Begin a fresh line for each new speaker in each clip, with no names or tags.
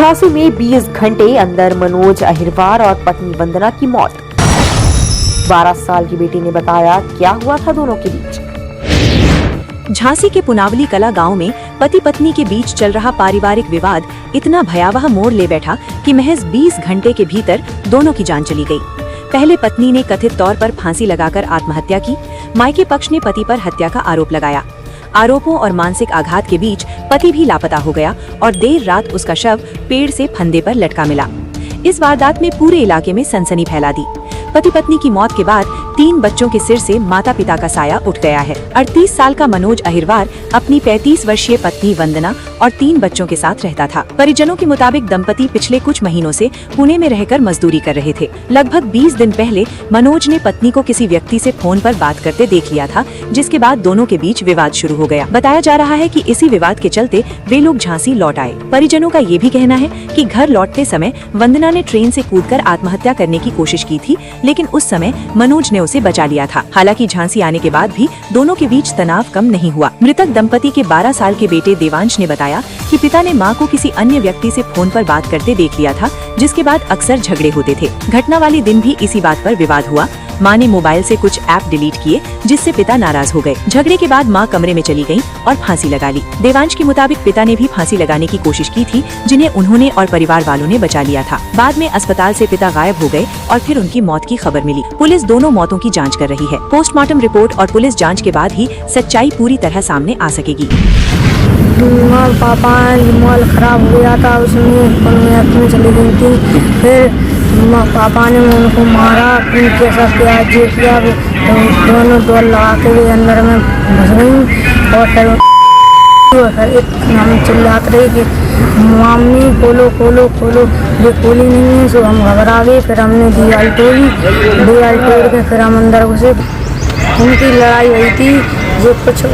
झांसी में 20 घंटे अंदर मनोज अहिरवार और पत्नी वंदना की मौत। 12 साल की बेटी ने बताया क्या हुआ था दोनों के बीच।
झांसी के पुनावली कला गांव में पति पत्नी के बीच चल रहा पारिवारिक विवाद इतना भयावह मोड़ ले बैठा कि महज 20 घंटे के भीतर दोनों की जान चली गई। पहले पत्नी ने कथित तौर पर फांसी लगाकर आत्महत्या की। मायके पक्ष ने पति पर हत्या का आरोप लगाया। आरोपों और मानसिक आघात के बीच पति भी लापता हो गया और देर रात उसका शव पेड़ से फंदे पर लटका मिला। इस वारदात में पूरे इलाके में सनसनी फैला दी। पति पत्नी की मौत के बाद 3 बच्चों के सिर से माता पिता का साया उठ गया है। 38 साल का मनोज अहिरवार अपनी 35 वर्षीय पत्नी वंदना और 3 बच्चों के साथ रहता था। परिजनों के मुताबिक दंपति पिछले कुछ महीनों से पुणे में रहकर मजदूरी कर रहे थे। लगभग 20 दिन पहले मनोज ने पत्नी को किसी व्यक्ति से फोन पर बात करते देख लिया था, जिसके बाद दोनों के बीच विवाद शुरू हो गया। बताया जा रहा है कि इसी विवाद के चलते वे लोग झांसी लौट आए। परिजनों का ये भी कहना है कि घर लौटते समय वंदना ने ट्रेन से कूदकर आत्महत्या करने की कोशिश की थी, लेकिन उस समय मनोज ने उसे बचा लिया था। हालांकि झांसी आने के बाद भी दोनों के बीच तनाव कम नहीं हुआ। मृतक दंपति के 12 साल के बेटे देवांश ने बताया कि पिता ने मां को किसी अन्य व्यक्ति से फोन पर बात करते देख लिया था, जिसके बाद अक्सर झगड़े होते थे। घटना वाले दिन भी इसी बात पर विवाद हुआ। मां ने मोबाइल से कुछ ऐप डिलीट किए, जिससे पिता नाराज हो गए। झगड़े के बाद मां कमरे में चली गयी और फांसी लगा ली। देवांश के मुताबिक पिता ने भी फांसी लगाने की कोशिश की थी, जिन्हें उन्होंने और परिवार वालों ने बचा लिया था। बाद में अस्पताल से पिता गायब हो गए और फिर उनकी मौत की खबर मिली। पुलिस दोनों मौतों की जांच कर रही है। पोस्टमार्टम रिपोर्ट और पुलिस जांच के बाद ही सच्चाई पूरी तरह सामने आ सकेगी।
पापा मोबाइल खराब हो गया था, उसमें चली गई थी। फिर पापा ने उनको मारा, उनके साथ प्यार जो किया, दोनों डोर लगा के भी अंदर में घुस गई और फिर हम चिल्लाते रहे कि मम्मी खोलो खोलो खोलो, ये खोली नहीं है। सो हम घबरा गए। फिर हमने दीवार तोड़ के फिर हम अंदर घुसे। उनकी लड़ाई हुई थी जो कुछ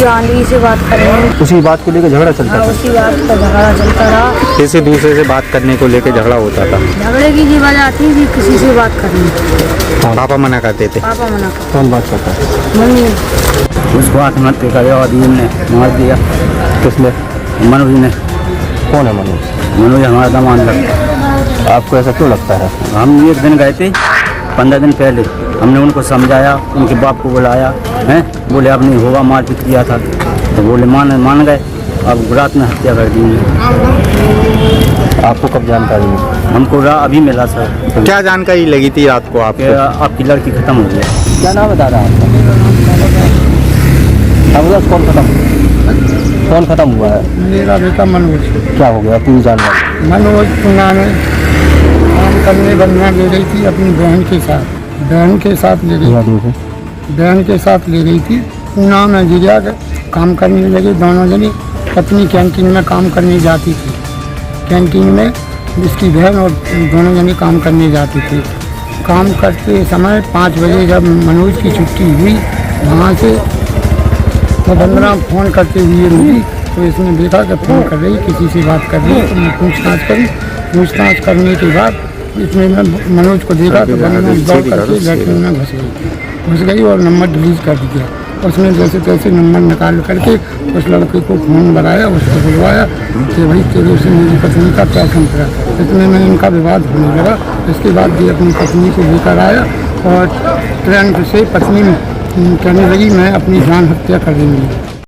आंधी से बात कर रहे हैं।
उसी बात को लेकर झगड़ा चलता था।
उसी बात पर झगड़ा चलता रहा।
किसी दूसरे से बात करने को लेकर झगड़ा होता था।
झगड़े की जी वजह थी कि किसी से बात करनी।
पापा मना करते थे।
पापा मना करते।
कौन बात करता है?
मम्मी।
उसको आत्महत्या कर और ने मार दिया।
किसने?
मनोज ने।
कौन है मनोज?
मनोज हमारा दामाद लगता है।
आपको ऐसा क्यों लगता है?
हम एक दिन गए थे 15 दिन पहले। हमने उनको समझाया, उनके बाप को बुलाया है, बोले अब नहीं होगा, मारपीट किया था तो बोले मान गए। अब रात में हत्या कर दी।
आपको कब जानकारी मिली?
हमको अभी मिला सर।
क्या जानकारी लगी थी रात को आपको?
आपकी लड़की खत्म हो गई।
क्या नाम बता रहा है आपका? कौन खत्म हुआ है?
मेरा बेटा मनोज।
क्या हो गया पूरी जानकारी?
मनोज पुणे में काम करने वंदना ले गई थी अपनी बहन के साथ ले गई थी। पूना में गिरा काम करने लगे दोनों जने। पत्नी कैंटीन में काम करने जाती थी। कैंटीन में उसकी बहन और दोनों जने काम करने जाती थी। काम करते समय 5 बजे जब मनोज की छुट्टी हुई वहाँ से, तो वंदना फ़ोन करते हुए मिली। तो इसने देखा कि फ़ोन कर रही, किसी से बात कर रही। तो मैं पूछताछ करने के बाद इसमें मनोज को देखा तो वंदना दौड़ करके लैट्रिन में घुस गई और नंबर डिलीट कर दिया। उसने जैसे तैसे नंबर निकाल करके उस लड़के को फ़ोन लगाया, उसको बुलवाया कि भाई तेरे से मेरी पत्नी का क्या संपर्क। इतने में इनका विवाद होने लगा। इसके बाद ये अपनी पत्नी को लेकर आया और तुरंत से पत्नी कहने लगी मैं अपनी जान हत्या कर देंगी।